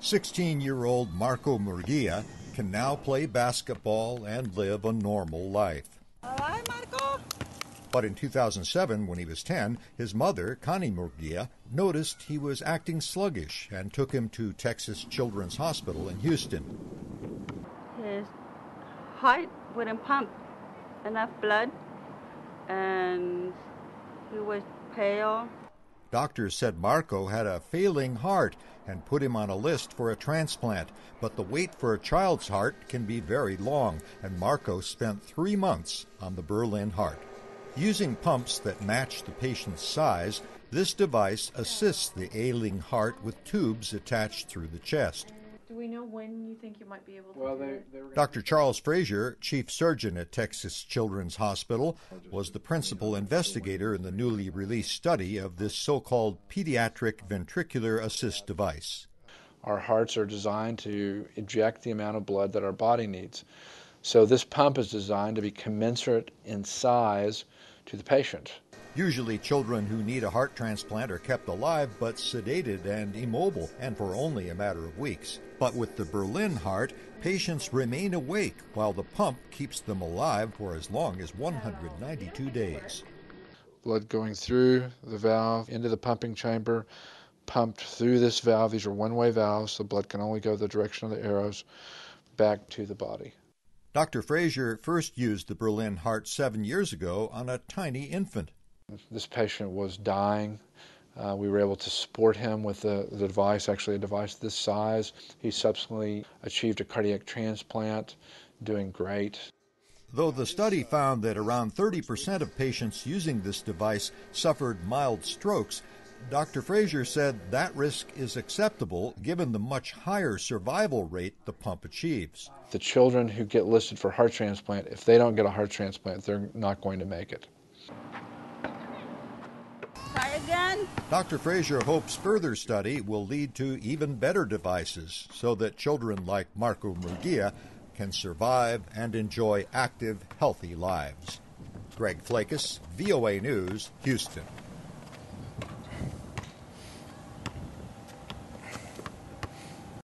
16-year-old Marco Murguia can now play basketball and live a normal life. Hi, Marco. But in 2007, when he was 10, his mother, Connie Murguia, noticed he was acting sluggish and took him to Texas Children's Hospital in Houston. His heart wouldn't pump enough blood, and he was pale. Doctors said Marco had a failing heart and put him on a list for a transplant, but the wait for a child's heart can be very long, and Marco spent 3 months on the Berlin heart. Using pumps that match the patient's size, this device assists the ailing heart with tubes attached through the chest. Do we know when you think you might be able to Dr. Charles Frazier, chief surgeon at Texas Children's Hospital, was the principal investigator in the newly released study of this so-called pediatric ventricular assist device. Our hearts are designed to inject the amount of blood that our body needs. So this pump is designed to be commensurate in size to the patient. Usually children who need a heart transplant are kept alive but sedated and immobile, and for only a matter of weeks. But with the Berlin heart, patients remain awake while the pump keeps them alive for as long as 192 days. Blood going through the valve into the pumping chamber, pumped through this valve. These are one-way valves. The blood can only go the direction of the arrows back to the body. Dr. Frazier first used the Berlin heart 7 years ago on a tiny infant. This patient was dying. We were able to support him with the device, actually a device this size. He subsequently achieved a cardiac transplant, doing great. Though the study found that around 30% of patients using this device suffered mild strokes, Dr. Frazier said that risk is acceptable given the much higher survival rate the pump achieves. The children who get listed for heart transplant, if they don't get a heart transplant, they're not going to make it. Try again. Dr. Frazier hopes further study will lead to even better devices so that children like Marco Murguia can survive and enjoy active, healthy lives. Greg Flakus, VOA News, Houston.